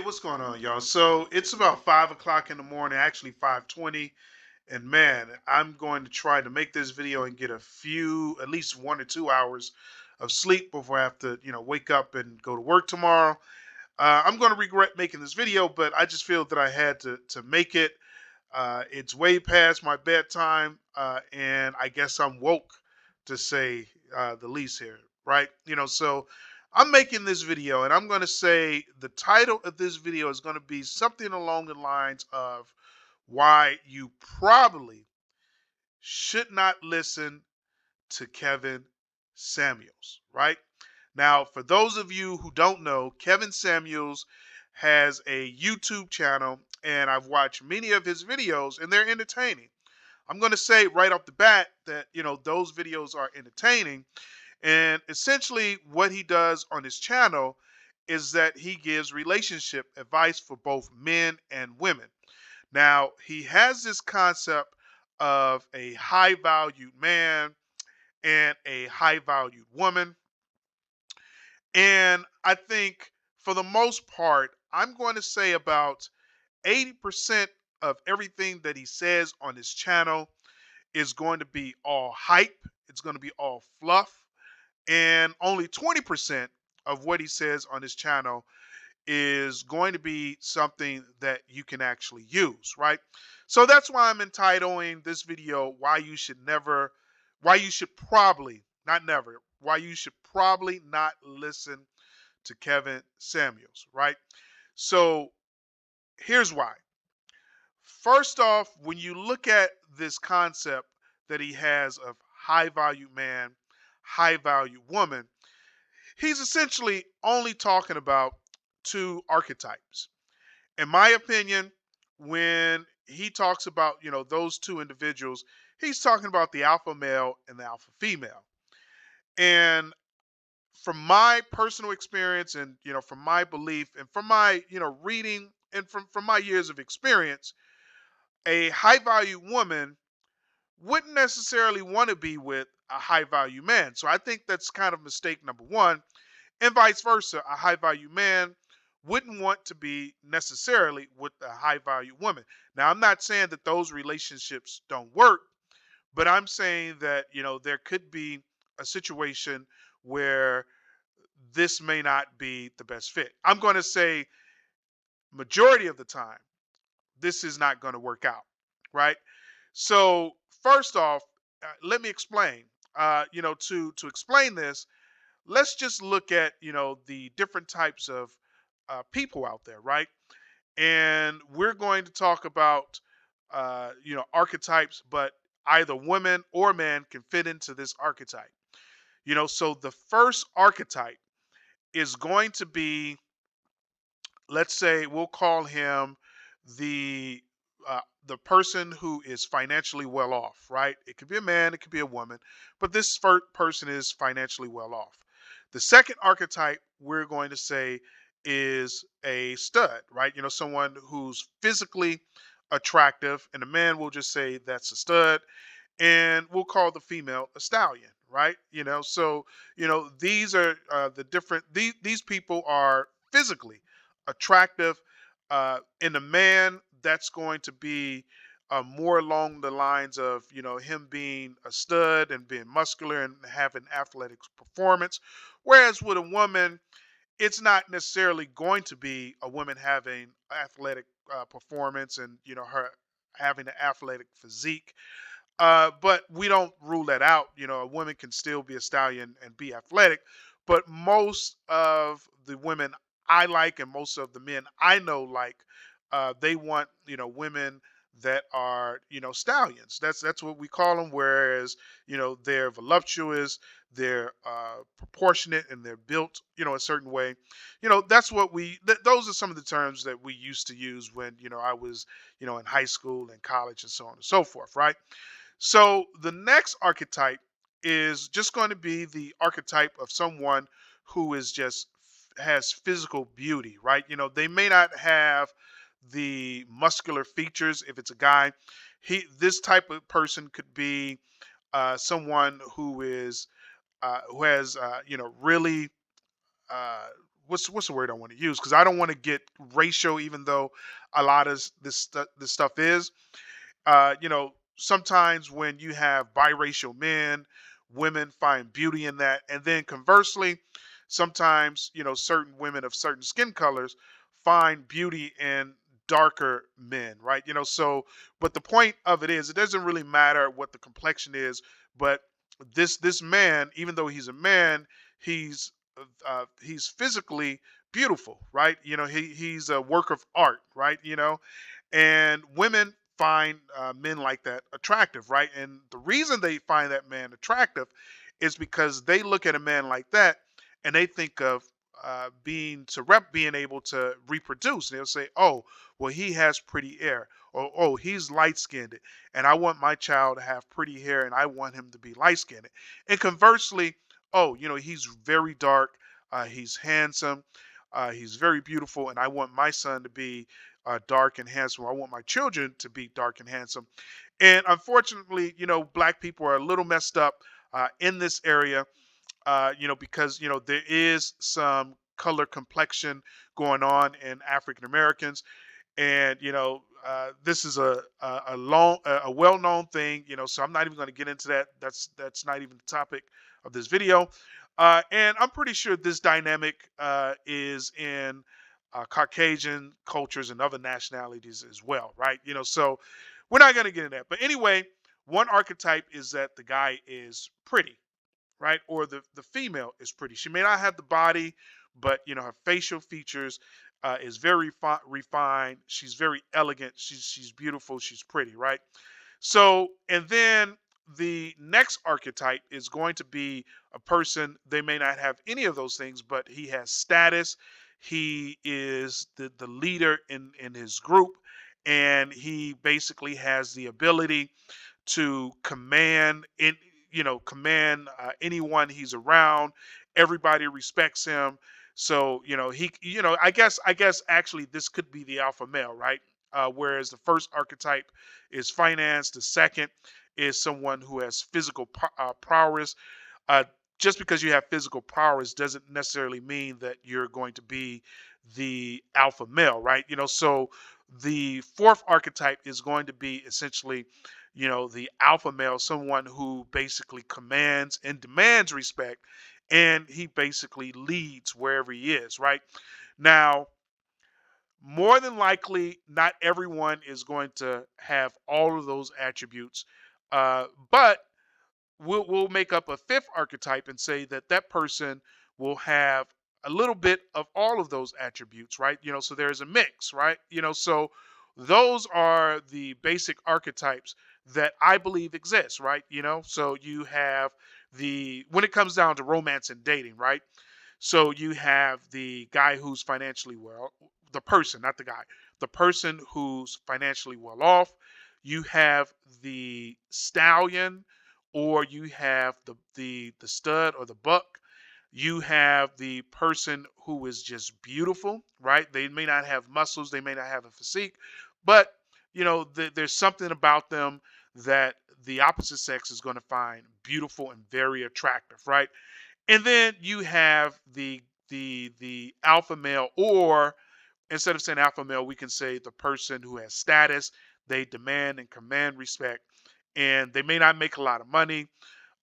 What's going on, y'all? So it's about 5 o'clock in the morning, actually 5:20, and man, I'm going to try to make this video and get at least 1 or 2 hours of sleep before I have to, wake up and go to work tomorrow. I'm going to regret making this video, but I just feel that I had to make it. It's way past my bedtime, and I guess I'm woke, to say the least here, right? So I'm making this video, and I'm going to say the title of this video is going to be something along the lines of why you probably should not listen to Kevin Samuels, right? Now, for those of you who don't know, Kevin Samuels has a YouTube channel, and I've watched many of his videos, and they're entertaining. I'm going to say right off the bat that, those videos are entertaining. And essentially, what he does on his channel is that he gives relationship advice for both men and women. Now, he has this concept of a high valued man and a high valued woman. And I think for the most part, I'm going to say about 80% of everything that he says on his channel is going to be all hype. It's going to be all fluff. And only 20% of what he says on his channel is going to be something that you can actually use, right? So that's why I'm entitling this video why you should probably, not never, why you should probably not listen to Kevin Samuels, right? So here's why. First off, when you look at this concept that he has of high value man, high value woman, he's essentially only talking about two archetypes. In my opinion, when he talks about, those two individuals, he's talking about the alpha male and the alpha female. And from my personal experience and, from my belief and from my, reading and from my years of experience, a high value woman wouldn't necessarily want to be with a high value man. So I think that's kind of mistake number one. And vice versa, a high value man wouldn't want to be necessarily with a high value woman. Now, I'm not saying that those relationships don't work, but I'm saying that, there could be a situation where this may not be the best fit. I'm going to say majority of the time, this is not going to work out, right? So first off, let me explain. To explain this, let's just look at the different types of people out there, right? And we're going to talk about archetypes, but either women or men can fit into this archetype. So the first archetype is going to be, let's say, we'll call him the the person who is financially well off, right? It could be a man, it could be a woman, but this first person is financially well off. The second archetype we're going to say is a stud, right? Someone who's physically attractive, and the man will just say that's a stud, and we'll call the female a stallion, right? So these are the different. These people are physically attractive. In a man, that's going to be more along the lines of him being a stud and being muscular and having athletic performance. Whereas with a woman, it's not necessarily going to be a woman having athletic performance and her having an athletic physique, but we don't rule that out. A woman can still be a stallion and be athletic. But most of the women I like and most of the men I know like, they want, women that are, stallions. That's what we call them. Whereas, they're voluptuous, they're proportionate, and they're built, a certain way. That's what those are some of the terms that we used to use when, I was, in high school and college and so on and so forth, right? So the next archetype is just going to be the archetype of someone who is just has physical beauty, right? They may not have the muscular features if it's a guy. This type of person could be someone who has really what's the word I want to use, because I don't want to get racial, even though a lot of this stuff is. Sometimes when you have biracial men, women find beauty in that. And then conversely, sometimes, certain women of certain skin colors find beauty in darker men, right? But the point of it is, it doesn't really matter what the complexion is, but this man, even though he's a man, he's he's physically beautiful, right? He's a work of art, right? And women find men like that attractive, right? And the reason they find that man attractive is because they look at a man like that and they think of being able to reproduce. They'll say, "Oh, well, he has pretty hair," or "Oh, he's light skinned, and I want my child to have pretty hair, and I want him to be light skinned." And conversely, "Oh, he's very dark, he's handsome, he's very beautiful, and I want my son to be dark and handsome. I want my children to be dark and handsome." And unfortunately, black people are a little messed up in this area, because there is some color complexion going on in African Americans, and this is a well-known thing, so I'm not even going to get into that. That's not even the topic of this video. And I'm pretty sure this dynamic is in Caucasian cultures and other nationalities as well, right? So we're not going to get into that, but anyway, one archetype is that the guy is pretty, right? Or the female is pretty. She may not have the body, but her facial features is very refined. She's very elegant. She's beautiful. She's pretty, right? So, and then the next archetype is going to be a person. They may not have any of those things, but he has status. He is the leader in his group, and he basically has the ability to command anyone he's around. Everybody respects him. So he I guess actually this could be the alpha male, right? Whereas the first archetype is finance, the second is someone who has physical prowess. uh, just because you have physical prowess doesn't necessarily mean that you're going to be the alpha male, right? So the fourth archetype is going to be essentially, the alpha male, someone who basically commands and demands respect, and he basically leads wherever he is, right? Now, more than likely, not everyone is going to have all of those attributes, but we'll make up a fifth archetype and say that that person will have a little bit of all of those attributes, right? So there's a mix, right? So those are the basic archetypes that I believe exist, right? So you have the when it comes down to romance and dating, right? So you have the guy who's financially well, the person, not the guy, the person who's financially well off. You have the stallion, or you have the stud or the buck. You have the person who is just beautiful, right? They may not have muscles, they may not have a physique, but there's something about them that the opposite sex is going to find beautiful and very attractive, right? And then you have the alpha male, or instead of saying alpha male, we can say the person who has status. They demand and command respect, and they may not make a lot of money,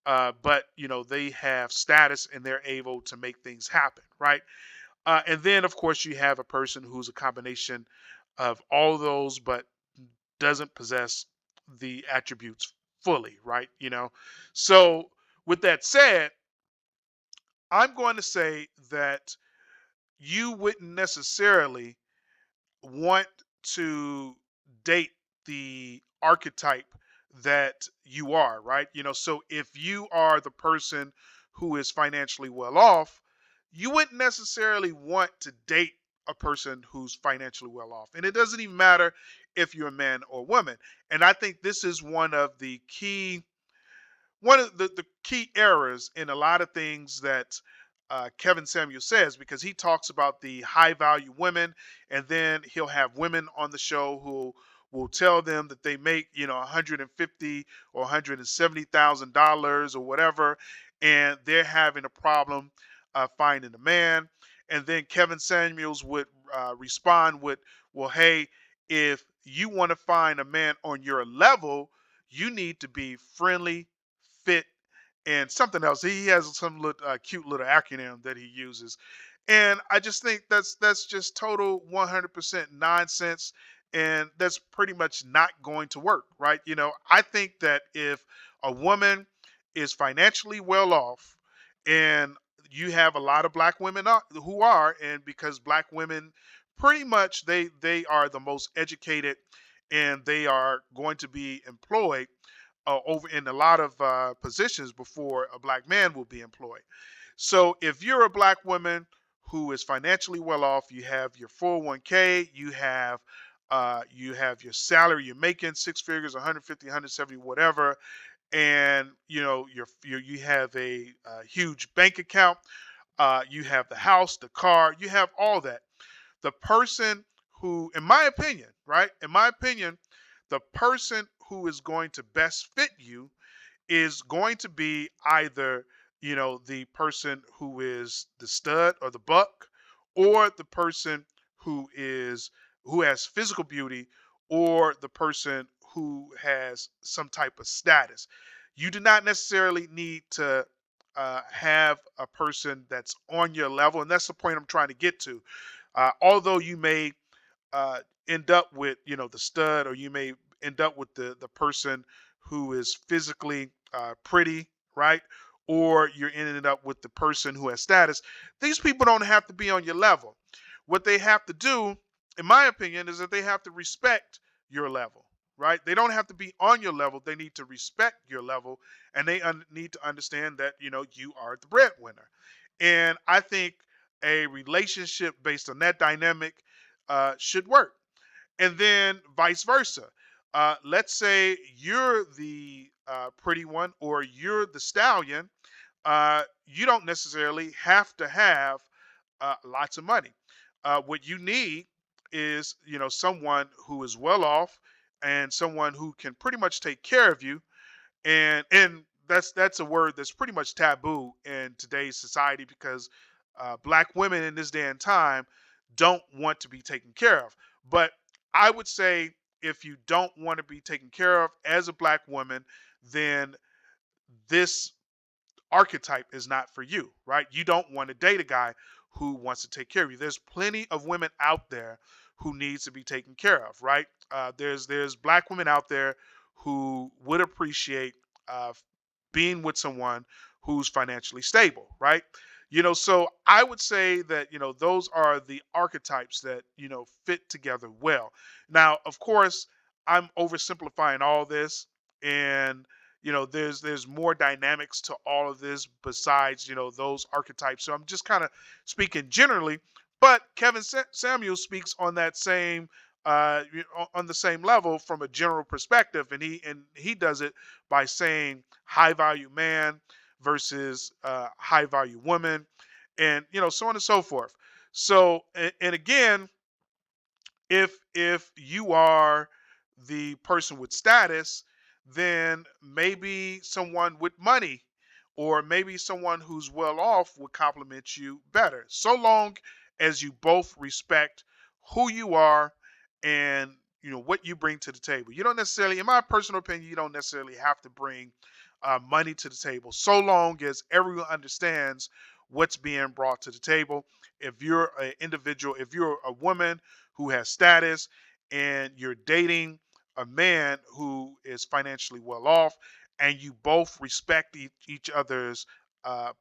but they have status and they're able to make things happen, right? And then of course you have a person who's a combination of all those, but doesn't possess the attributes fully, right? So with that said, I'm going to say that you wouldn't necessarily want to date the archetype that you are, right? So if you are the person who is financially well off, you wouldn't necessarily want to date a person who's financially well off. And it doesn't even matter if you're a man or woman. And I think this is one of the key errors in a lot of things that Kevin Samuel says, because he talks about the high value women, and then he'll have women on the show who will tell them that they make 150 or $170,000 or whatever, and they're having a problem finding a man. and then Kevin Samuels would respond with, "Well, hey, if you want to find a man on your level, you need to be friendly, fit, and something else." He has some cute little acronym that he uses, and I just think that's just total 100% nonsense, and that's pretty much not going to work, right? I think that if a woman is financially well off, and you have a lot of black women who are, and because black women pretty much they are the most educated, and they are going to be employed over in a lot of positions before a black man will be employed. So if you're a black woman who is financially well off, you have your 401k, you have your salary, you're making six figures, 150, 170, whatever, and you have a huge bank account, you have the house, the car, you have all that. The person who, in my opinion, right, in my opinion, the person who is going to best fit you is going to be either the person who is the stud or the buck, or the person who has physical beauty, or the person who has some type of status. You do not necessarily need to have a person that's on your level, and that's the point I'm trying to get to. Although you may uh, end up with the stud, or you may end up with the person who is physically pretty, right? Or you're ending up with the person who has status. These people don't have to be on your level. What they have to do, in my opinion, is that they have to respect your level, right? They don't have to be on your level. They need to respect your level, and they need to understand that you are the breadwinner. And I think a relationship based on that dynamic should work. And then vice versa. Let's say you're the pretty one, or you're the stallion. You don't necessarily have to have lots of money. What you need is, someone who is well off, and someone who can pretty much take care of you, and that's a word that's pretty much taboo in today's society, because black women in this day and time don't want to be taken care of. But I would say, if you don't want to be taken care of as a black woman, then this archetype is not for you, right? You don't want to date a guy who wants to take care of you. There's plenty of women out there who needs to be taken care of, right? There's black women out there who would appreciate uh, being with someone who's financially stable, right? So I would say that those are the archetypes that fit together well. Now, of course, I'm oversimplifying all this, and there's more dynamics to all of this besides those archetypes. So I'm just kind of speaking generally, but Kevin Samuel speaks on that same on the same level from a general perspective, and he does it by saying high value man versus high value woman, and so on and so forth. So and again, if you are the person with status, then maybe someone with money, or maybe someone who's well off would compliment you better, so long as you both respect who you are, and what you bring to the table. You don't necessarily, in my personal opinion, you don't necessarily have to bring money to the table, so long as everyone understands what's being brought to the table. If you're an individual, if you're a woman who has status, and you're dating a man who is financially well off, and you both respect each other's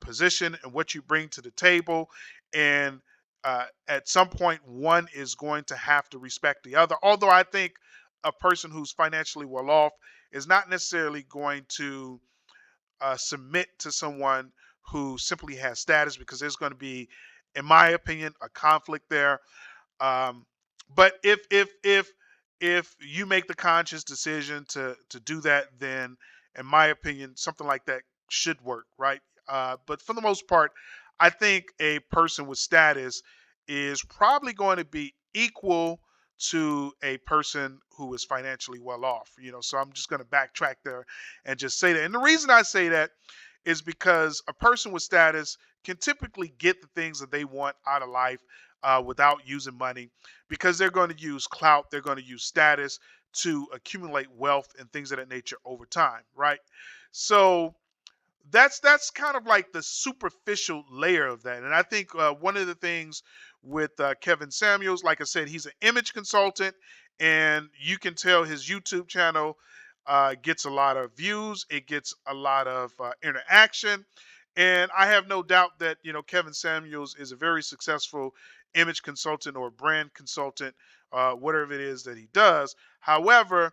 position and what you bring to the table, and at some point one is going to have to respect the other. Although I think a person who's financially well off is not necessarily going to submit to someone who simply has status, because there's going to be, in my opinion, a conflict there. Um, but if you make the conscious decision to do that, then in my opinion, something like that should work, right? But for the most part, I think a person with status is probably going to be equal to a person who is financially well off. So I'm just going to backtrack there and just say that. And the reason I say that is because a person with status can typically get the things that they want out of life without using money, because they're going to use clout, they're going to use status to accumulate wealth and things of that nature over time, right? So that's kind of like the superficial layer of that. And I think one of the things with Kevin Samuels, like I said, he's an image consultant, and you can tell his YouTube channel gets a lot of views, it gets a lot of interaction, and I have no doubt that Kevin Samuels is a very successful image consultant or brand consultant, whatever it is that he does. However,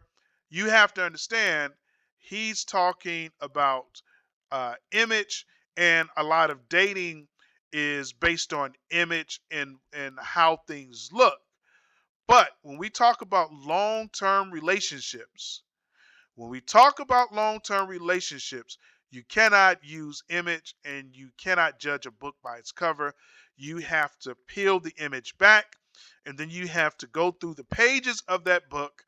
you have to understand he's talking about image, and a lot of dating is based on image and how things look. But when we talk about long-term relationships, when we talk about long-term relationships, you cannot use image and you cannot judge a book by its cover. You have to peel the image back, and then you have to go through the pages of that book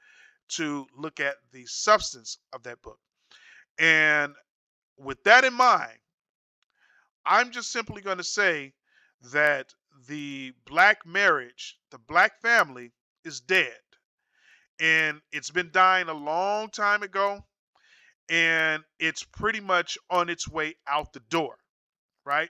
to look at the substance of that book. And with that in mind, I'm just simply going to say that the black marriage, the black family is dead. And it's been dying a long time ago. And it's pretty much on its way out the door, right?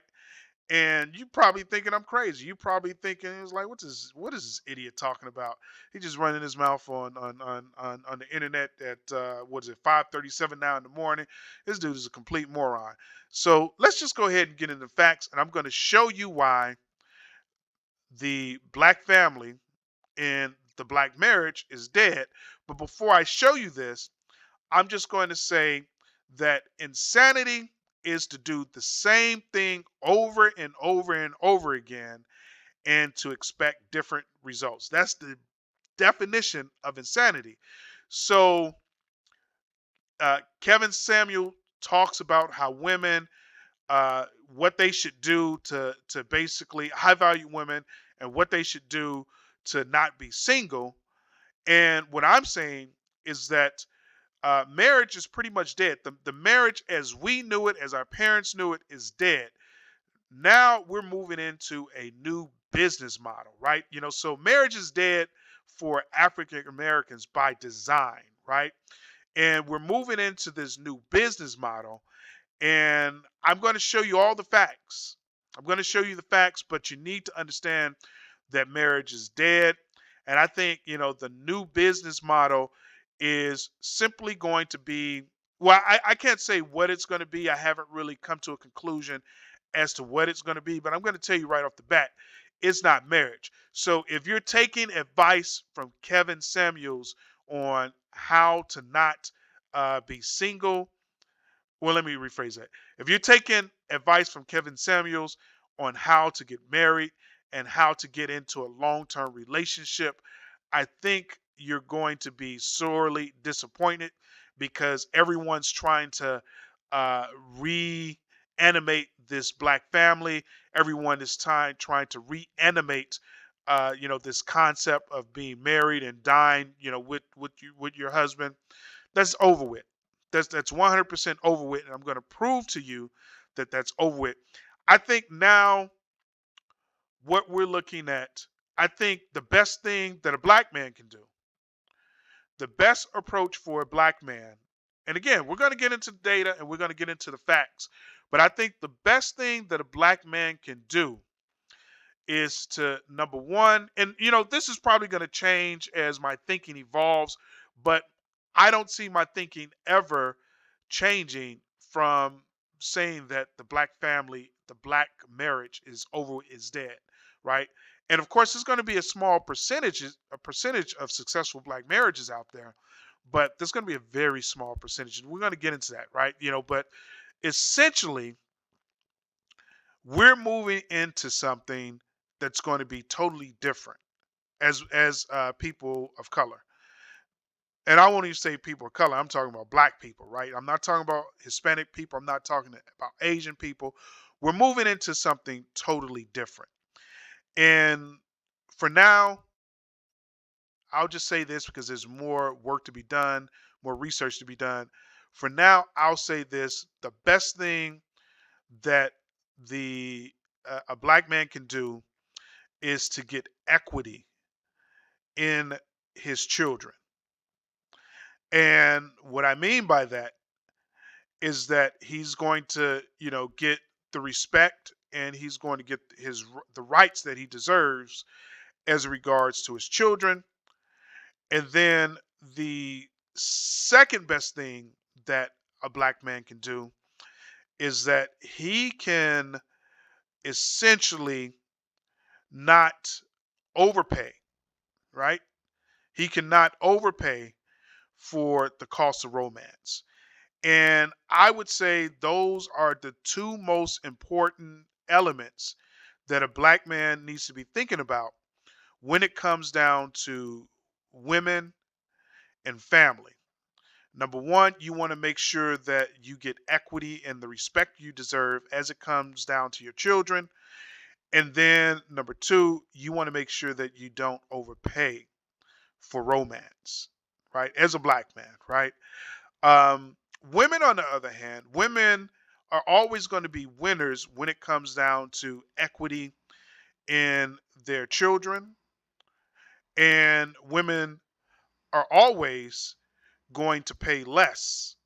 And you probably thinking I'm crazy. You probably thinking it's like, what is this idiot talking about? He just running his mouth on the internet at what is it, 5:37 now in the morning. This dude is a complete moron. So let's just go ahead and get into facts, and I'm going to show you why the black family and the black marriage is dead. But before I show you this, I'm just going to say that insanity is to do the same thing over and over and over again and to expect different results. That's the definition of insanity. So, Kevin Samuel talks about how women, what they should do to basically high value women, and what they should do to not be single. And what I'm saying is that marriage is pretty much dead. The marriage as we knew it, as our parents knew it, is dead. Now we're moving into a new business model, right? So marriage is dead for African Americans by design, right? And we're moving into this new business model, and I'm going to show you all the facts. I'm going to show you the facts, but you need to understand that marriage is dead. And I think, the new business model is simply going to be, well, I can't say what it's going to be. I haven't really come to a conclusion as to what it's going to be, but I'm going to tell you right off the bat, it's not marriage. So if you're taking advice from Kevin Samuels on how to not be single, well, let me rephrase that. If you're taking advice from Kevin Samuels on how to get married and how to get into a long term relationship, I think you're going to be sorely disappointed, because everyone's trying to uh, reanimate this black family. Everyone is trying to reanimate. This concept of being married and dying, with your husband. That's over with. That's 100% over with, and I'm going to prove to you that that's over with. I think now what we're looking at, I think the best thing that a black man can do, the best approach for a black man, and again, we're going to get into the data and we're going to get into the facts, but I think the best thing that a black man can do is to, number one, and this is probably going to change as my thinking evolves, but I don't see my thinking ever changing from saying that the black family, the black marriage is over, is dead, right? And of course, there's going to be a percentage of successful black marriages out there, but there's going to be a very small percentage, and we're going to get into that, right? But essentially, we're moving into something that's going to be totally different as people of color. And I won't even say people of color. I'm talking about black people, right? I'm not talking about Hispanic people. I'm not talking about Asian people. We're moving into something totally different. And for now, I'll just say this because there's more work to be done, more research to be done. For now, I'll say this: the best thing that the a black man can do is to get equity in his children. And what I mean by that is that he's going to, get the respect, and he's going to get the rights that he deserves as regards to his children. And then the second best thing that a black man can do is that he can essentially not overpay, right? He cannot overpay for the cost of romance. And I would say those are the two most important elements that a black man needs to be thinking about when it comes down to women and family. Number one, you want to make sure that you get equity and the respect you deserve as it comes down to your children. And then number two, you want to make sure that you don't overpay for romance, right? As a black man, right? Um, Women, on the other hand, women are always going to be winners when it comes down to equity in their children, and women are always going to pay less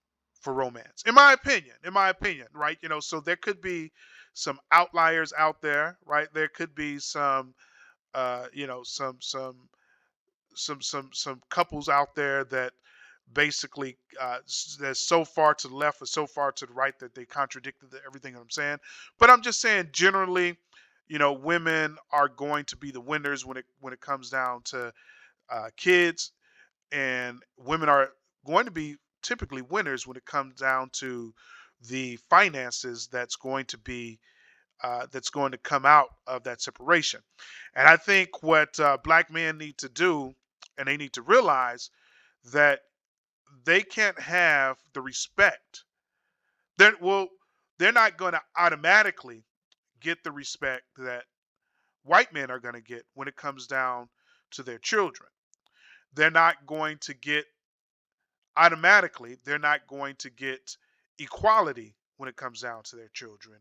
for romance, in my opinion, right? So there could be some outliers out there, right? There could be some some couples out there that basically that's so far to the left or so far to the right that they contradicted everything I'm saying. But I'm just saying generally, women are going to be the winners when it comes down to kids, and women are going to be typically winners when it comes down to the finances that's going to come out of that separation. And I think what black men need to do, and they need to realize that they can't have the respect. Well, they're not going to automatically get the respect that white men are going to get when it comes down to their children. They're not going to get automatically. They're not going to get equality when it comes down to their children,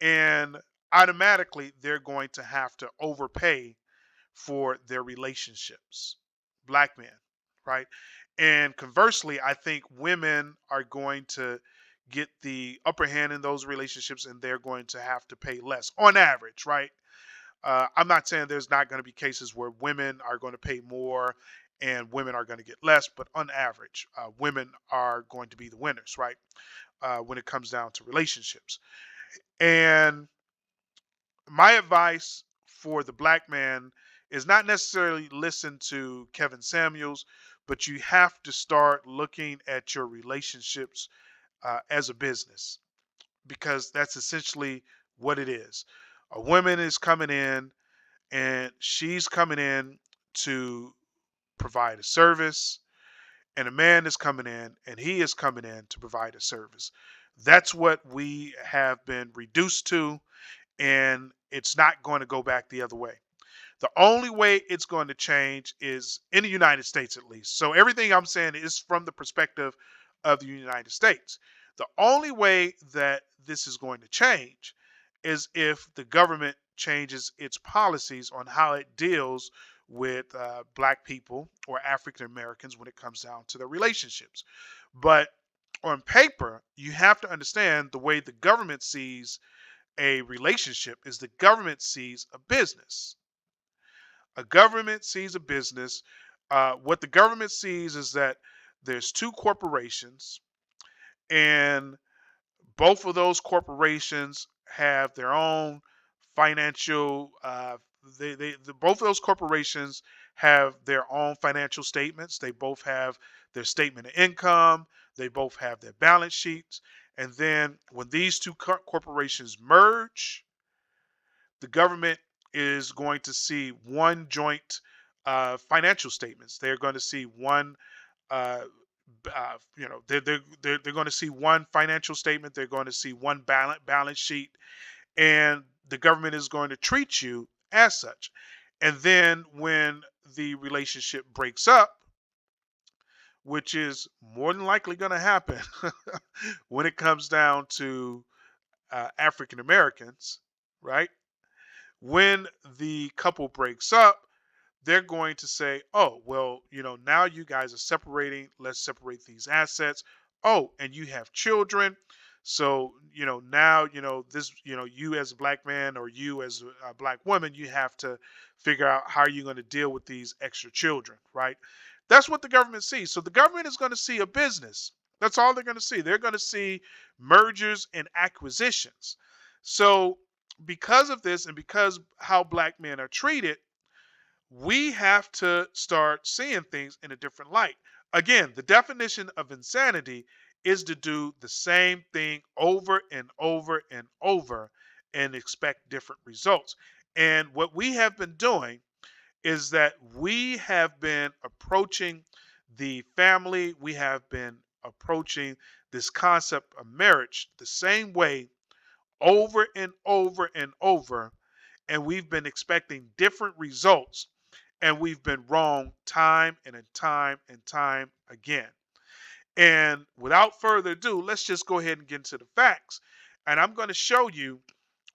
and automatically they're going to have to overpay for their relationships. Black men, right? And conversely, I think women are going to get the upper hand in those relationships, and they're going to have to pay less on average, right? I'm not saying there's not going to be cases where women are going to pay more and women are going to get less, but on average, women are going to be the winners, right? When it comes down to relationships. And my advice for the black man is not necessarily listen to Kevin Samuels, but you have to start looking at your relationships as a business, because that's essentially what it is. A woman is coming in, and she's coming in to provide a service, and a man is coming in and he is coming in to provide a service. That's what we have been reduced to, and it's not going to go back the other way. The only way it's going to change is in the United States, at least. So everything I'm saying is from the perspective of the United States. The only way that this is going to change is if the government changes its policies on how it deals with black people or African Americans when it comes down to their relationships. But on paper, you have to understand the way the government sees a relationship is the government sees a business. A government sees a business. What the government sees is that there's two corporations, and both of those corporations have their own financial. Both of those corporations have their own financial statements. They both have their statement of income. They both have their balance sheets. And then when these two corporations merge, the government is going to see one joint financial statements. They're going to see one, uh, they're going to see one financial statement. They're going to see one balance sheet, and the government is going to treat you as such. And then when the relationship breaks up, which is more than likely going to happen when it comes down to African Americans, right? When the couple breaks up, they're going to say, oh, well, now you guys are separating. Let's separate these assets. Oh, and you have children. So, now, this, you as a black man or you as a black woman, you have to figure out how you're going to deal with these extra children, right? That's what the government sees. So the government is going to see a business. That's all they're going to see. They're going to see mergers and acquisitions. So, because of this and because how black men are treated, we have to start seeing things in a different light. Again, the definition of insanity is to do the same thing over and over and over and expect different results. And what we have been doing is that we have been approaching the family, we have been approaching this concept of marriage the same way over and over and over, and we've been expecting different results, and we've been wrong time and time and time again. And without further ado, let's just go ahead and get into the facts. And I'm going to show you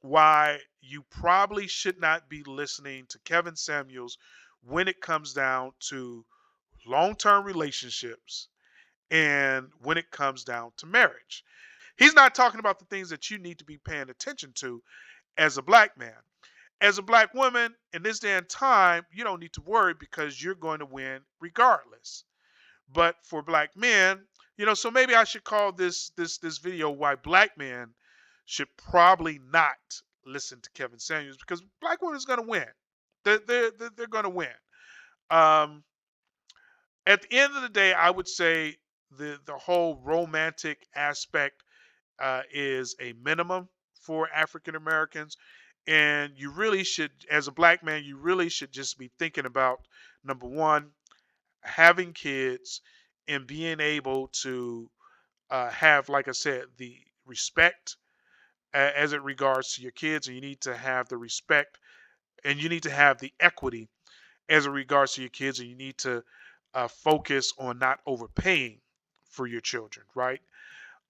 why you probably should not be listening to Kevin Samuels when it comes down to long term relationships and when it comes down to marriage. He's not talking about the things that you need to be paying attention to as a black man. As a black woman, in this day and time, you don't need to worry because you're going to win regardless. But for black men, so maybe I should call this video why black men should probably not listen to Kevin Samuels, because black women is going to win. They're going to win. Um, at the end of the day, I would say the whole romantic aspect is a minimum for African Americans. And you really should, as a black man, you really should just be thinking about number one, having kids and being able to have, like I said, the respect as it regards to your kids. And you need to have the respect and you need to have the equity as it regards to your kids. And you need to focus on not overpaying for your children, right?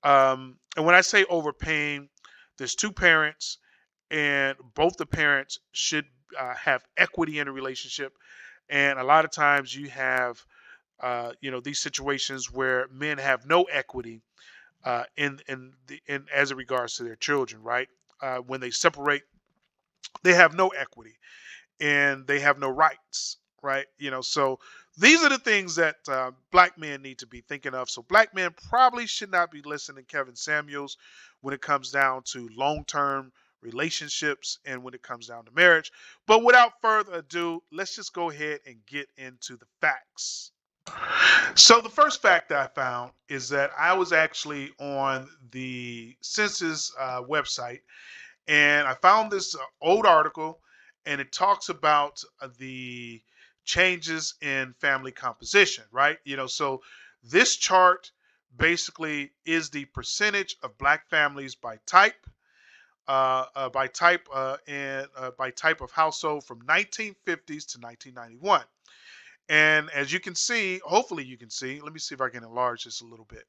And when I say overpaying, there's two parents, and both the parents should have equity in a relationship. And a lot of times you have, these situations where men have no equity in as it regards to their children, right? When they separate, they have no equity and they have no rights, right? So these are the things that black men need to be thinking of. So black men probably should not be listening to Kevin Samuels when it comes down to long-term relationships and when it comes down to marriage. But without further ado, let's just go ahead and get into the facts. So the first fact I found is that I was actually on the census website, and I found this old article, and it talks about the changes in family composition, right? So this chart basically is the percentage of black families by type of household from 1950s to 1991. And as you can see, hopefully you can see, let me see if I can enlarge this a little bit.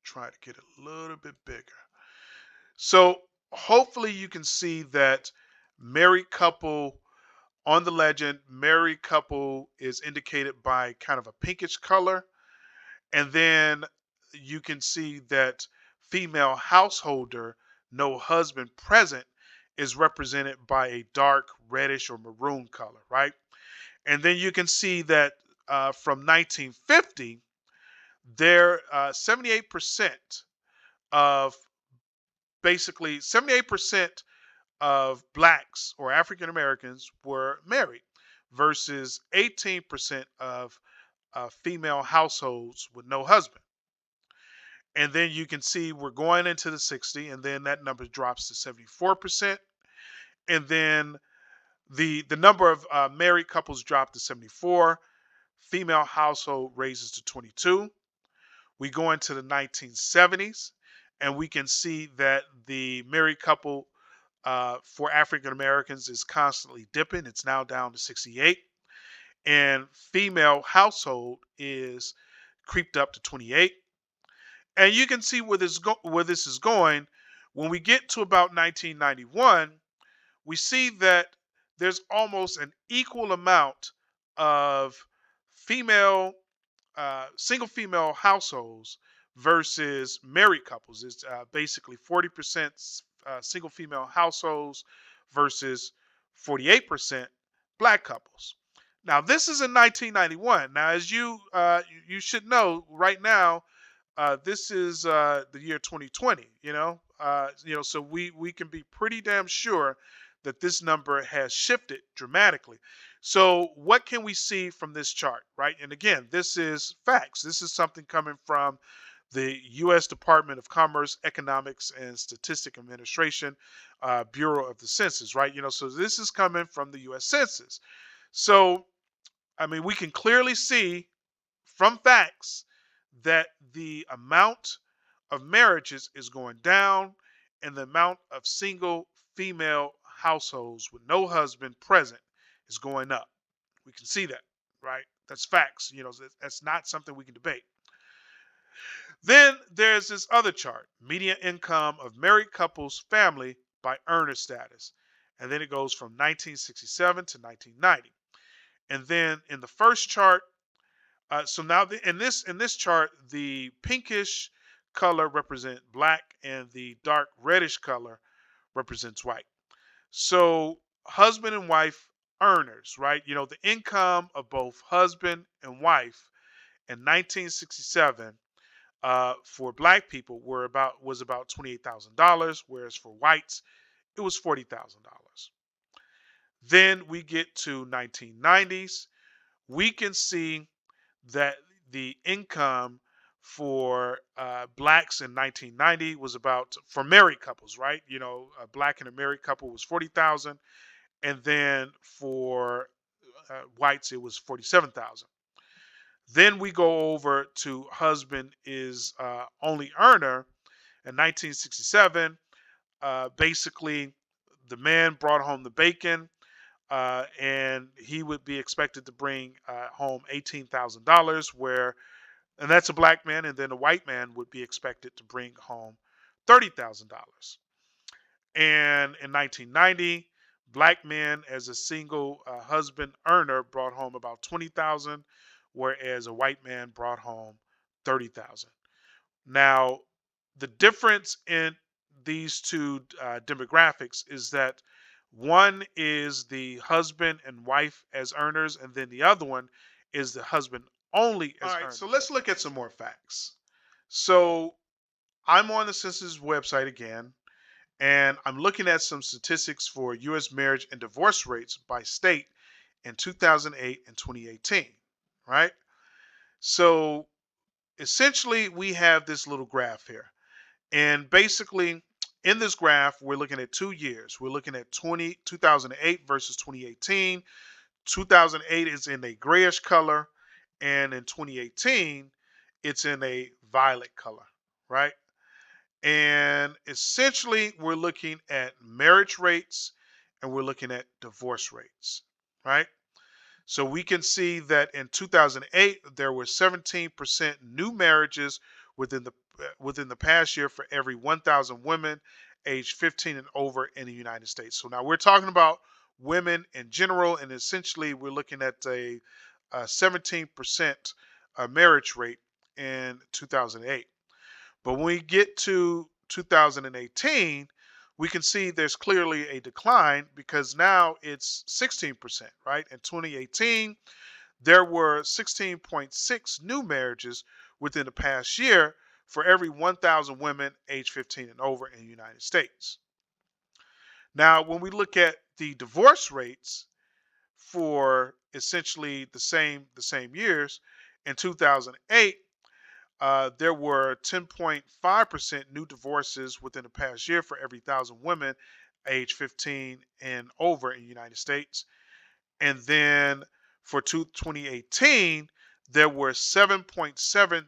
Try to get it a little bit bigger. So hopefully you can see that married couple on the legend, married couple is indicated by kind of a pinkish color. And then you can see that female householder, no husband present, is represented by a dark reddish or maroon color, right? And then you can see that from 1950, there 78% of basically 78% of blacks or African Americans were married versus 18% of female households with no husband. And then you can see we're going into the 60, and then that number drops to 74%. And then the number of married couples dropped to 74. Female household raises to 22. We go into the 1970s, and we can see that the married couple for African Americans is constantly dipping. It's now down to 68. And female household is creeped up to 28. And you can see where this is going. When we get to about 1991, we see that there's almost an equal amount of female single female households versus married couples. It's basically 40% single female households versus 48% black couples. Now, this is in 1991. Now, as you should know, right now, this is the year 2020. So we can be pretty damn sure that this number has shifted dramatically. So what can we see from this chart, right? And again, this is facts. This is something coming from the U.S. Department of Commerce, Economics and Statistic Administration, Bureau of the Census, right? So this is coming from the U.S. Census. So I mean, we can clearly see from facts that the amount of marriages is going down and the amount of single female households with no husband present is going up. We can see that, right? That's facts. That's not something we can debate. Then there's this other chart, median income of married couples family by earner status. And then it goes from 1967 to 1990. And then in the first chart, so now in this chart, the pinkish color represent black and the dark reddish color represents white. So husband and wife earners, right? The income of both husband and wife in 1967 for black people was about $28,000, whereas for whites it was $40,000. Then we get to 1990s. We can see that the income for blacks in 1990 was about for married couples, right? A black and a married couple was 40,000, and then for whites it was 47,000. Then we go over to husband is only earner in 1967. Basically, the man brought home the bacon, and he would be expected to bring home $18,000, and that's a black man, and then a white man would be expected to bring home $30,000. And in 1990, black men as a single husband earner brought home about 20,000, whereas a white man brought home 30,000. Now, the difference in these two demographics is that one is the husband and wife as earners, and then the other one is the husband only as earners. All right, so let's look at some more facts. So I'm on the census website again, and I'm looking at some statistics for U.S. marriage and divorce rates by state in 2008 and 2018, right? So essentially, we have this little graph here. And basically, in this graph, we're looking at 2 years. We're looking at 2008 versus 2018. 2008 is in a grayish color, and in 2018, it's in a violet color, right? And essentially, we're looking at marriage rates and we're looking at divorce rates, right? So we can see that in 2008 there were 17% new marriages within the past year for every 1,000 women aged 15 and over in the United States. So now we're talking about women in general, and essentially we're looking at a 17% marriage rate in 2008. But when we get to 2018, we can see there's clearly a decline because now it's 16%, right? In 2018, there were 16.6 new marriages within the past year for every 1,000 women age 15 and over in the United States. Now, when we look at the divorce rates for essentially the same years, in 2008, there were 10.5% new divorces within the past year for every 1,000 women age 15 and over in the United States. And then for 2018, there were 7.7.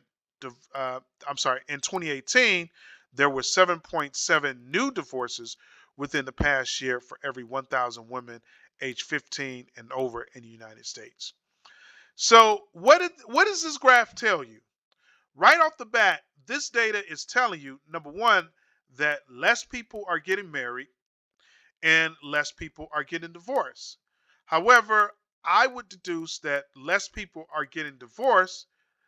I'm sorry, in 2018, there were 7.7 new divorces within the past year for every 1,000 women age 15 and over in the United States. So what does this graph tell you? Right off the bat, this data is telling you, number one, that less people are getting married and less people are getting divorced. However, I would deduce that less people are getting divorced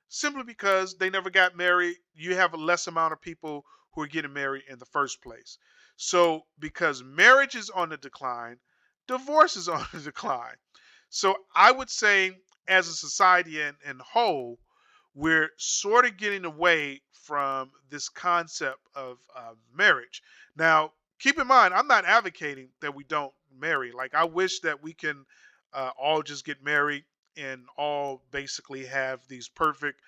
simply because they never got married. You have a less amount of people who are getting married in the first place. So, because marriage is on the decline, divorce is on the decline. So, I would say, as a society and whole, we're sort of getting away from this concept of marriage. Now, keep in mind, I'm not advocating that we don't marry. Like, I wish that we can all just get married and all basically have these perfect,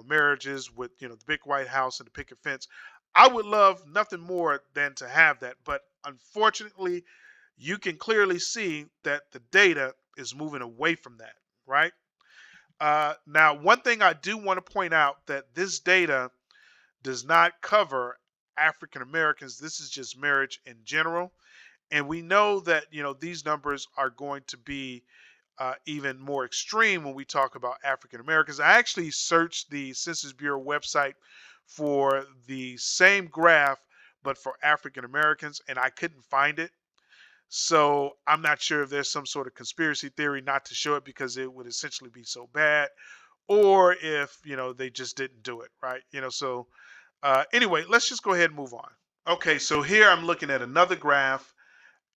marriages with, the big white house and the picket fence. I would love nothing more than to have that. But unfortunately, you can clearly see that the data is moving away from that, right? Now, one thing I do want to point out that this data does not cover African Americans. This is just marriage in general. And we know that, these numbers are going to be even more extreme when we talk about African Americans. I actually searched the Census Bureau website for the same graph, but for African Americans, and I couldn't find it. So I'm not sure if there's some sort of conspiracy theory not to show it because it would essentially be so bad, or if they just didn't do it right. So anyway, let's just go ahead and move on. Okay, so here I'm looking at another graph,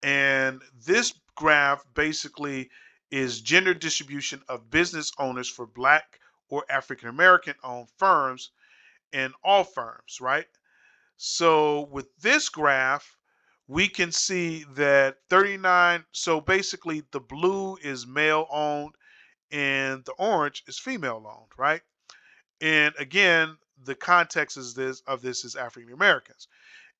and this graph basically is gender distribution of business owners for Black or African American owned firms and all firms, right? So with this graph, we can see that 39, so basically the blue is male owned and the orange is female owned, right? And again, the context is this is African Americans.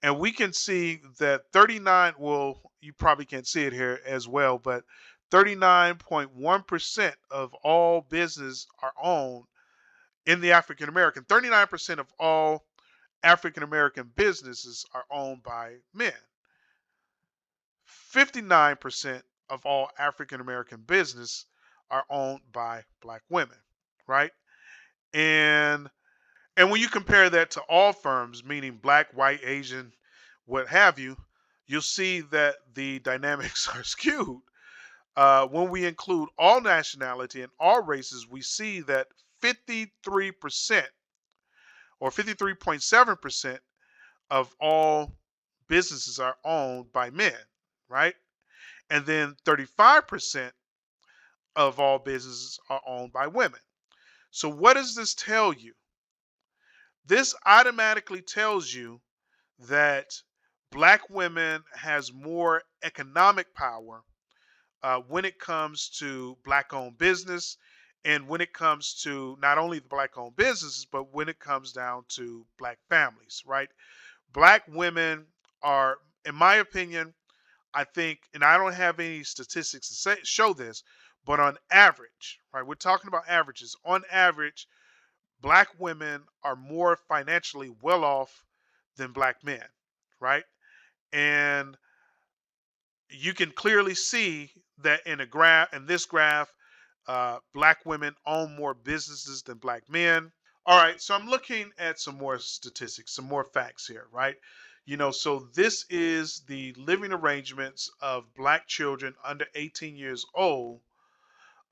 And we can see that 39, well, you probably can't see it here as well, but 39.1% of all business are owned in the African American. 39% of all African American businesses are owned by men. 59% of all African American business are owned by Black women, right? And And when you compare that to all firms, meaning Black, white, Asian, what have you, you'll see that the dynamics are skewed. When we include all nationality and all races, we see that 53% or 53.7% of all businesses are owned by men, right? And then 35% of all businesses are owned by women. So, what does this tell you? This automatically tells you that Black women has more economic power when it comes to Black owned business, and when it comes to not only the Black owned businesses, but when it comes down to Black families, right? Black women are, in my opinion, I think, and I don't have any statistics to show this, but on average, right? We're talking about averages. On average, Black women are more financially well off than Black men, right? And you can clearly see that in a graph, in this graph, Black women own more businesses than Black men. All right, so I'm looking at some more statistics, some more facts here, right? So this is the living arrangements of Black children under 18 years old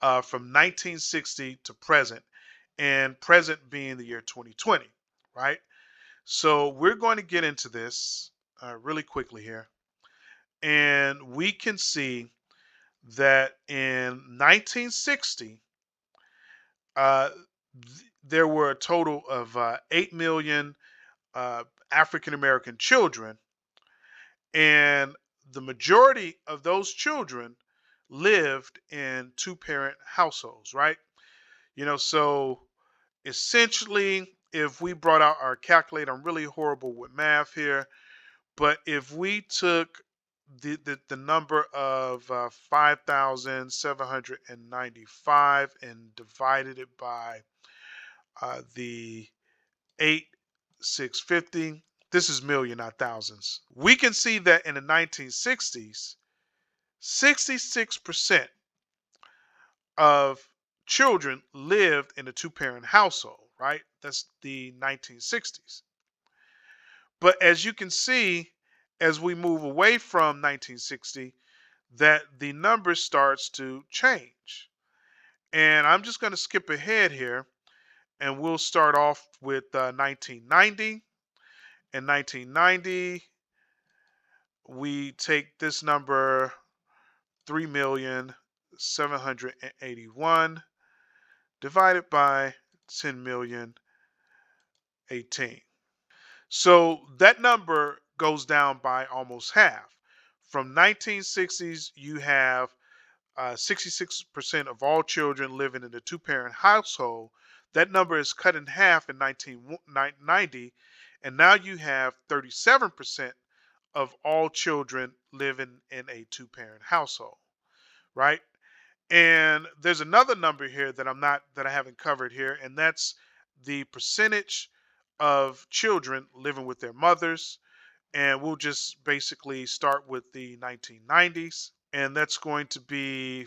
from 1960 to present, and present being the year 2020, right? So we're going to get into this really quickly here. And we can see that in 1960, uh, there were a total of 8 million African American children, and the majority of those children lived in two parent households, right? So essentially, if we brought out our calculator, I'm really horrible with math here, but if we took the number of 5,795 and divided it by the 8,650, this is million, not thousands. We can see that in the 1960s, 66% of children lived in a two-parent household, right? That's the 1960s. But as you can see, as we move away from 1960, that the number starts to change. And I'm just going to skip ahead here and we'll start off with 1990. In 1990, we take this number 3,781,000 divided by 10,018,000. So that number goes down by almost half. From 1960s, you have 66% of all children living in a two-parent household. That number is cut in half in 1990, and now you have 37% of all children living in a two-parent household, right? And there's another number here that I haven't covered here, and that's the percentage of children living with their mothers. And we'll just basically start with the 1990s, and that's going to be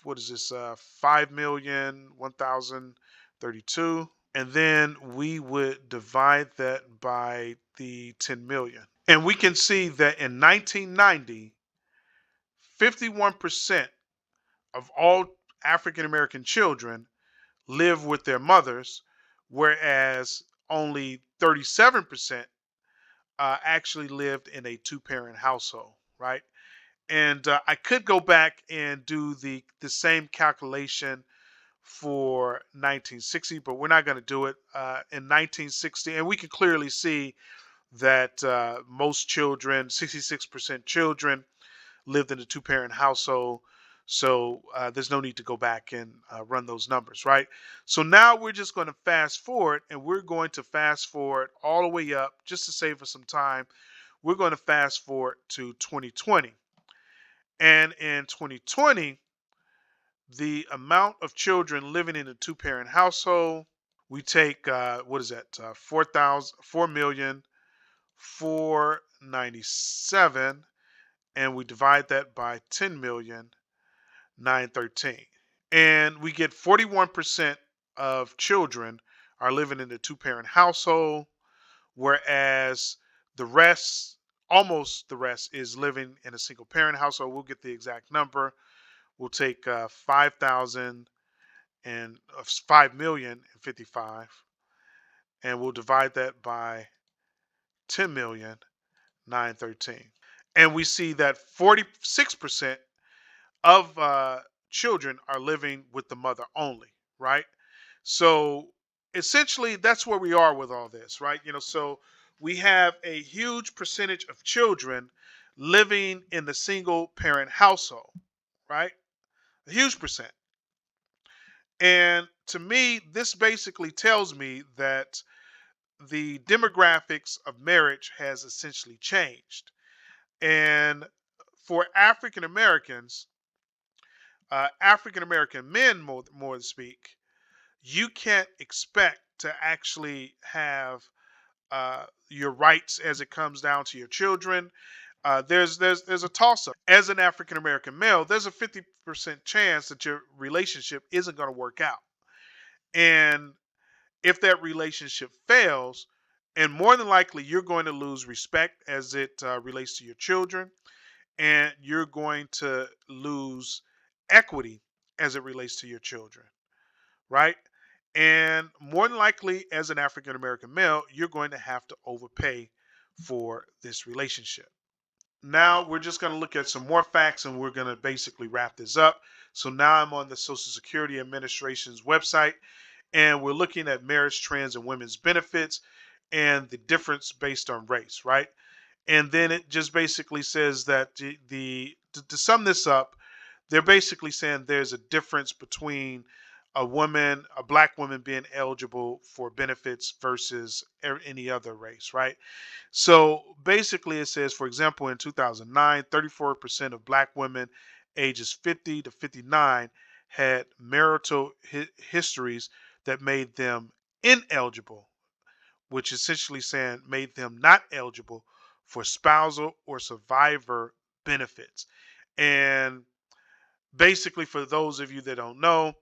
what is this? 5,001,032, and then we would divide that by the 10 million, and we can see that in 1990, 51% of all African American children live with their mothers, whereas only 37% actually lived in a two-parent household, right? And I could go back and do the same calculation for 1960, but we're not going to do it. In 1960, and we can clearly see that most children, 66% children, lived in a two-parent household. So there's no need to go back and run those numbers, right? So now we're just going to fast forward, and we're going to fast forward all the way up just to save us some time. We're going to fast forward to 2020. And in 2020, the amount of children living in a two-parent household, we take what is that? 4,497, and we divide that by 10,913, and we get 41% of children are living in a two-parent household, whereas the rest, almost the rest, is living in a single-parent household. We'll get the exact number. We'll take 5,000 and 5,055, and we'll divide that by 10,913. And we see that 46% of children are living with the mother only, right? So essentially, that's where we are with all this, right? So we have a huge percentage of children living in the single parent household, right? A huge percent. And to me, this basically tells me that the demographics of marriage has essentially changed. And for African American men, more to speak, you can't expect to actually have your rights as it comes down to your children. There's a toss up. As an African American male, there's a 50% chance that your relationship isn't going to work out. And if that relationship fails, and more than likely you're going to lose respect as it relates to your children, and you're going to lose equity as it relates to your children, right? And more than likely, as an African American male, you're going to have to overpay for this relationship. Now we're just going to look at some more facts and we're going to basically wrap this up. So now I'm on the Social Security Administration's website, and we're looking at marriage trends and women's benefits and the difference based on race, right? And then it just basically says that to sum this up, they're basically saying there's a difference between a black woman being eligible for benefits versus any other race, right? So basically, it says, for example, in 2009, 34% of black women ages 50 to 59 had marital histories that made them ineligible, which essentially saying made them not eligible for spousal or survivor benefits. And basically, for those of you that don't know,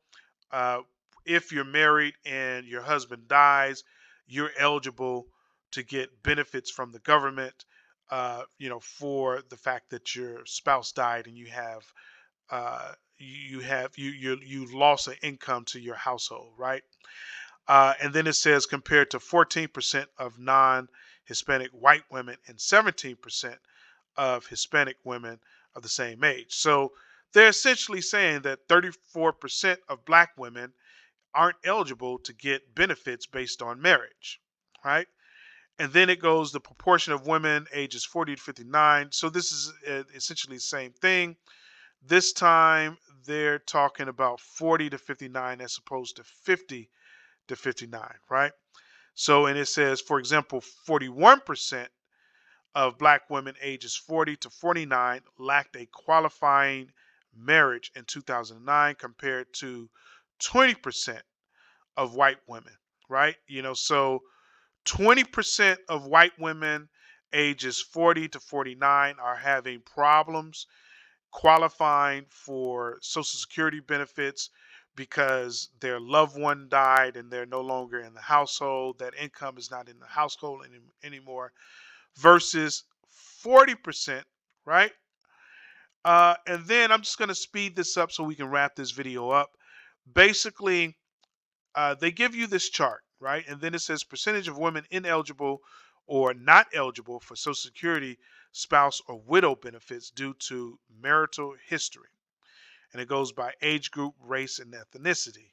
uh, if you're married and your husband dies, you're eligible to get benefits from the government, for the fact that your spouse died and you lost an income to your household, right? And then it says compared to 14% of non-Hispanic white women and 17% of Hispanic women of the same age. So they're essentially saying that 34% of black women aren't eligible to get benefits based on marriage, right? And then it goes the proportion of women ages 40 to 59. So this is essentially the same thing. This time they're talking about 40 to 59 as opposed to 50 to 59, right? So, and it says, for example, 41% of black women ages 40 to 49 lacked a qualifying marriage in 2009 compared to 20% of white women, right? So 20% of white women ages 40 to 49 are having problems qualifying for Social Security benefits because their loved one died and they're no longer in the household. That income is not in the household anymore, versus 40%, right? And then I'm just going to speed this up so we can wrap this video up. Basically, they give you this chart, right? And then it says percentage of women ineligible or not eligible for Social Security, spouse, or widow benefits due to marital history. And it goes by age group, race, and ethnicity,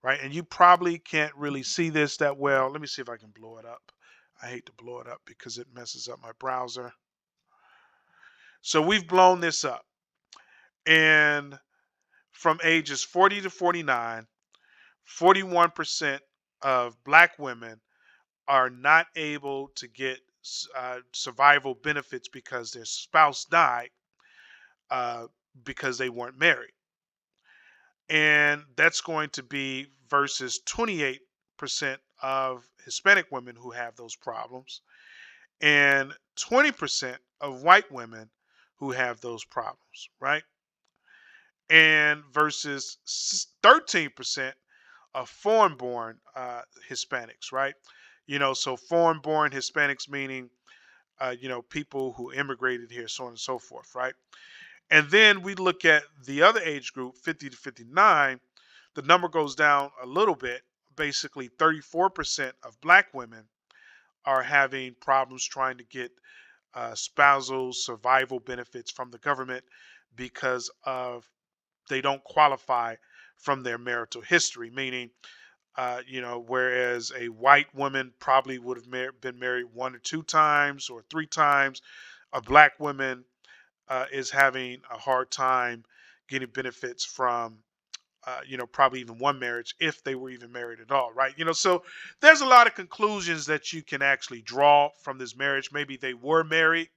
right? And you probably can't really see this that well. Let me see if I can blow it up. I hate to blow it up because it messes up my browser. So we've blown this up. And from ages 40 to 49, 41% of black women are not able to get survival benefits because their spouse died uh, because they weren't married. And that's going to be versus 28% of Hispanic women who have those problems and 20% of white women who have those problems, right? And versus 13% of foreign born Hispanics, right? So foreign born Hispanics meaning, people who immigrated here, so on and so forth, right? And then we look at the other age group, 50 to 59, the number goes down a little bit. Basically, 34% of black women are having problems trying to get spousal survival benefits from the government because of they don't qualify from their marital history, meaning, whereas a white woman probably would have been married one or two times or three times, a black woman is having a hard time getting benefits from, probably even one marriage if they were even married at all, right? So there's a lot of conclusions that you can actually draw from this marriage. Maybe they were married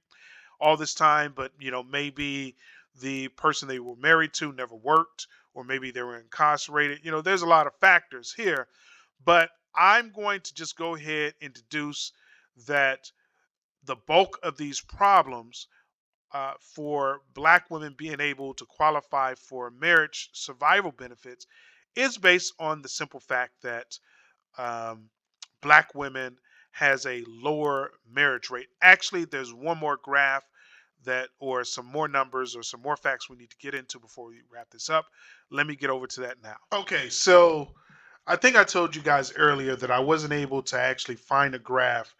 all this time, but maybe the person they were married to never worked, or maybe they were incarcerated. There's a lot of factors here, but I'm going to just go ahead and deduce that the bulk of these problems for black women being able to qualify for marriage survival benefits is based on the simple fact that um, black women has a lower marriage rate. Actually, there's one more graph or some more numbers or some more facts we need to get into before we wrap this up. Let me get over to that now. Okay, so I think I told you guys earlier that I wasn't able to actually find a graph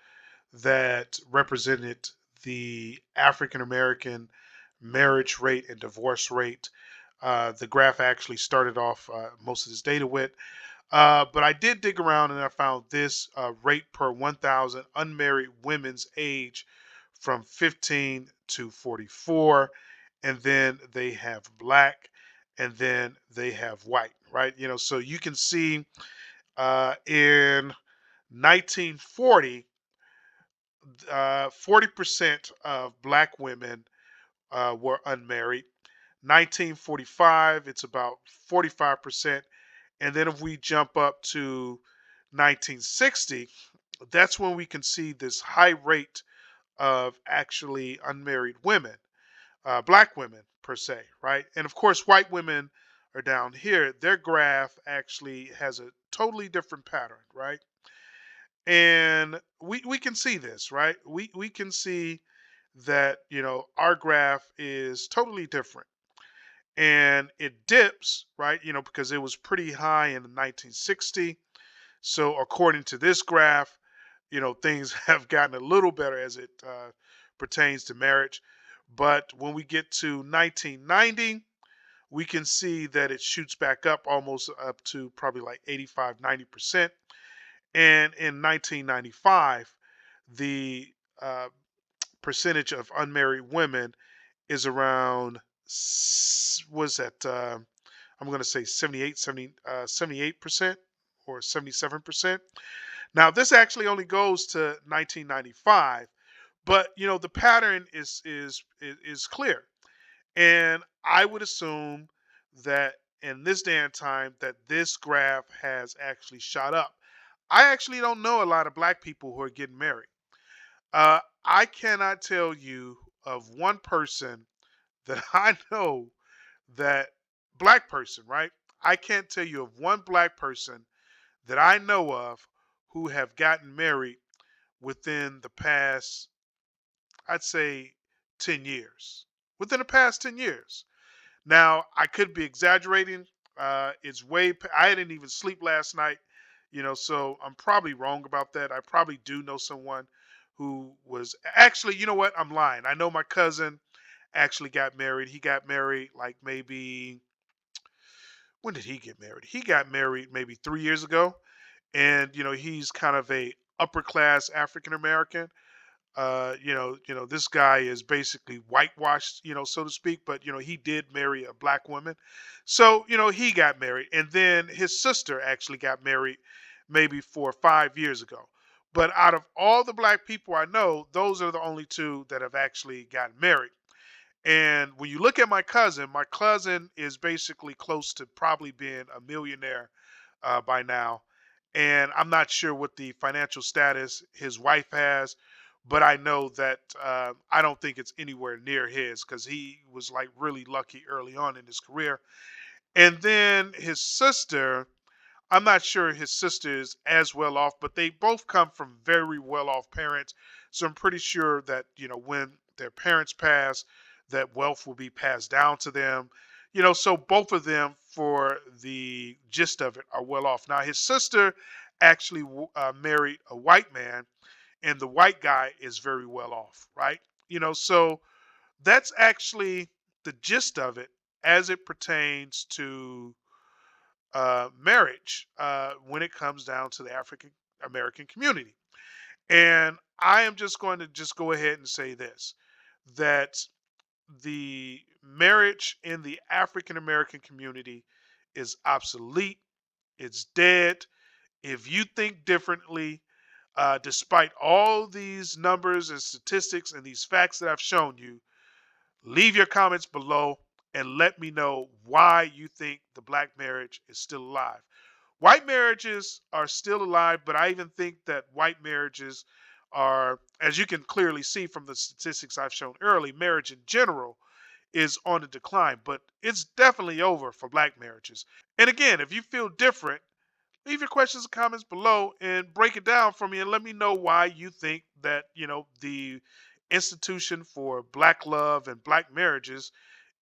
that represented the African American marriage rate and divorce rate. The graph actually started off most of this data with, but I did dig around and I found this rate per 1,000 unmarried women's age from 15 to 44. And then they have black, and then they have white, right? So you can see in 1940, 40% of black women were unmarried. 1945, it's about 45%. And then if we jump up to 1960, that's when we can see this high rate of actually unmarried women, black women per se, right? And of course, white women are down here, their graph actually has a totally different pattern, right? And we can see this, right? We can see that, our graph is totally different, and it dips, right? Because it was pretty high in 1960. So according to this graph, things have gotten a little better as it pertains to marriage. But when we get to 1990, we can see that it shoots back up almost up to probably like 85, 90%. And in 1995, the uh, percentage of unmarried women is around, was that, I'm going to say 78% or 77%. Now, this actually only goes to 1995, but the pattern is clear. And I would assume that in this day and time that this graph has actually shot up. I actually don't know a lot of black people who are getting married. I cannot tell you of one person that I know, that black person, right? I can't tell you of one black person that I know of who have gotten married within the past, I'd say, 10 years. Within the past 10 years. Now, I could be exaggerating. I didn't even sleep last night, so I'm probably wrong about that. I probably do know someone who was actually, you know what? I'm lying. I know my cousin actually got married. He got married like maybe, when did he get married? He got married maybe 3 years ago. And, he's kind of a upper class African American. This guy is basically whitewashed, so to speak, but he did marry a black woman. So, he got married, and then his sister actually got married maybe 4 or 5 years ago. But out of all the black people I know, those are the only two that have actually gotten married. And when you look at my cousin is basically close to probably being a millionaire by now. And I'm not sure what the financial status his wife has, but I know that I don't think it's anywhere near his, because he was like really lucky early on in his career. And then his sister, I'm not sure his sister is as well off, but they both come from very well off parents. So I'm pretty sure that, when their parents pass, that wealth will be passed down to them. So both of them, for the gist of it, are well off. Now, his sister actually married a white man, and the white guy is very well off, right? So that's actually the gist of it as it pertains to marriage, when it comes down to the African American community. And I am just going to just go ahead and say this, that the marriage in the African American community is obsolete, it's dead. If you think differently, despite all these numbers and statistics and these facts that I've shown you, leave your comments below and let me know why you think the black marriage is still alive. White marriages are still alive, but I even think that white marriages are, as you can clearly see from the statistics I've shown early, marriage in general is on the decline, but it's definitely over for black marriages. And again, if you feel different, leave your questions and comments below and break it down for me and let me know why you think that, the institution for black love and black marriages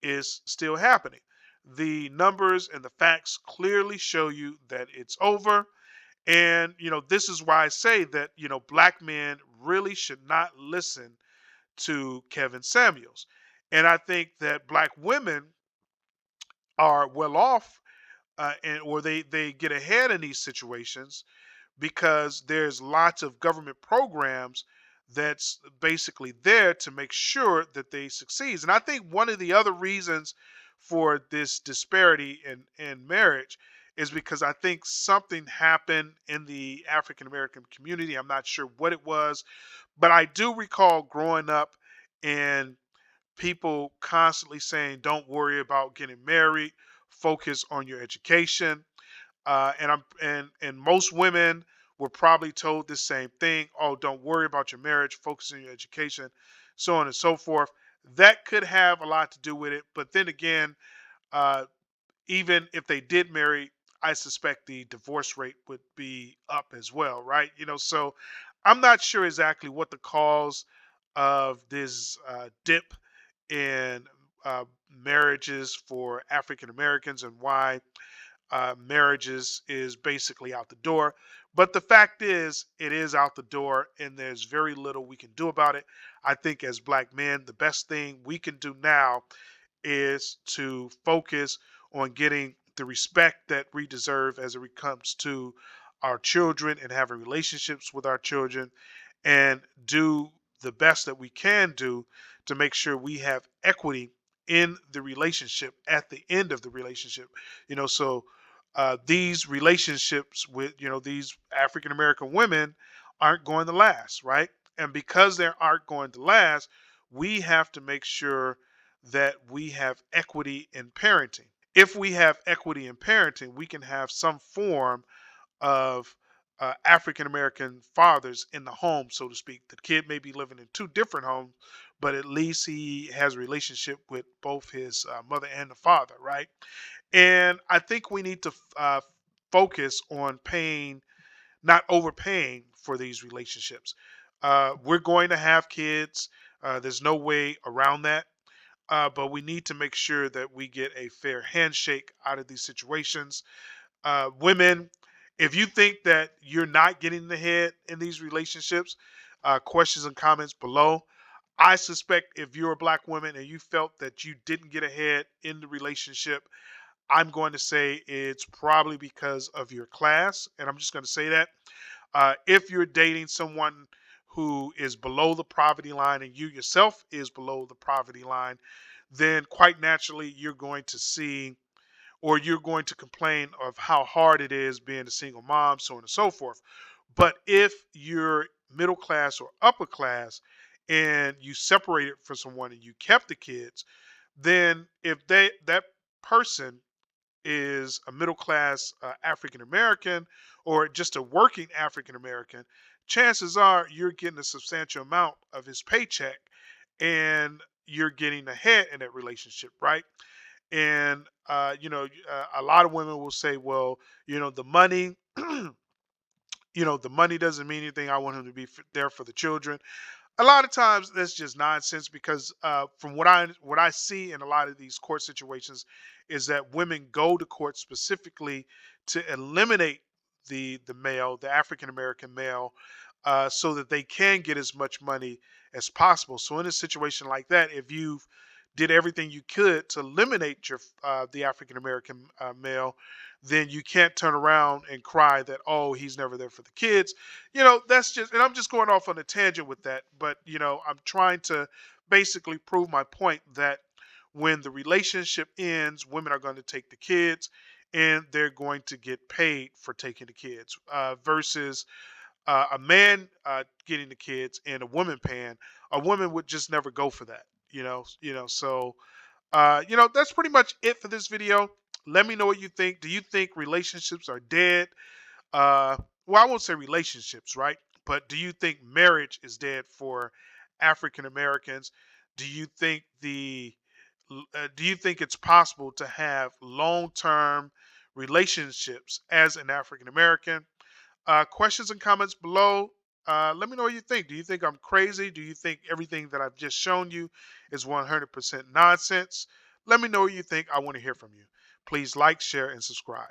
is still happening. The numbers and the facts clearly show you that it's over. And, this is why I say that, black men really should not listen to Kevin Samuels. And I think that black women are well off, and or they get ahead in these situations because there's lots of government programs that's basically there to make sure that they succeed. And I think one of the other reasons for this disparity in marriage is because I think something happened in the African American community. I'm not sure what it was, but I do recall growing up and people constantly saying, "Don't worry about getting married. Focus on your education." And most women were probably told the same thing. Oh, don't worry about your marriage. Focus on your education, so on and so forth. That could have a lot to do with it. But then again, uh, even if they did marry, I suspect the divorce rate would be up as well, right? So I'm not sure exactly what the cause of this dip in marriages for African Americans and why marriages is basically out the door. But the fact is, it is out the door, and there's very little we can do about it. I think as black men, the best thing we can do now is to focus on getting the respect that we deserve as it comes to our children and having relationships with our children, and do the best that we can do to make sure we have equity in the relationship at the end of the relationship. So these relationships with these African American women aren't going to last, right? And because they aren't going to last, we have to make sure that we have equity in parenting. If we have equity in parenting, we can have some form of African American fathers in the home, so to speak. The kid may be living in two different homes, but at least he has a relationship with both his mother and the father, right? And I think we need to focus on paying, not overpaying for these relationships. We're going to have kids. There's no way around that. But we need to make sure that we get a fair handshake out of these situations. Women, if you think that you're not getting the head in these relationships, questions and comments below. I suspect if you're a black woman and you felt that you didn't get ahead in the relationship, I'm going to say it's probably because of your class. And I'm just going to say that. If you're dating someone who is below the poverty line and you yourself is below the poverty line, then quite naturally you're going to see, or you're going to complain of how hard it is being a single mom, so on and so forth. But if you're middle class or upper class and you separated from someone and you kept the kids, then if that person is a middle class African American or just a working African American, chances are you're getting a substantial amount of his paycheck and you're getting ahead in that relationship, right? And a lot of women will say, well, the money, the money doesn't mean anything. I want him to be there for the children. A lot of times that's just nonsense because from what I see in a lot of these court situations is that women go to court specifically to eliminate the African American male, so that they can get as much money as possible. So in a situation like that, if you've did everything you could to eliminate the African American male, then you can't turn around and cry that, oh, he's never there for the kids. That's just, and I'm just going off on a tangent with that, but I'm trying to basically prove my point that when the relationship ends, women are going to take the kids and they're going to get paid for taking the kids, versus a man getting the kids and a woman paying. A woman would just never go for that. So that's pretty much it for this video. Let me know what you think. Do you think relationships are dead? uh well, I won't say relationships, right? But do you think marriage is dead for African Americans? Do you think do you think it's possible to have long-term relationships as an African American? Questions and comments below. Let me know what you think. Do you think I'm crazy? Do you think everything that I've just shown you is 100% nonsense? Let me know what you think. I want to hear from you. Please like, share, and subscribe.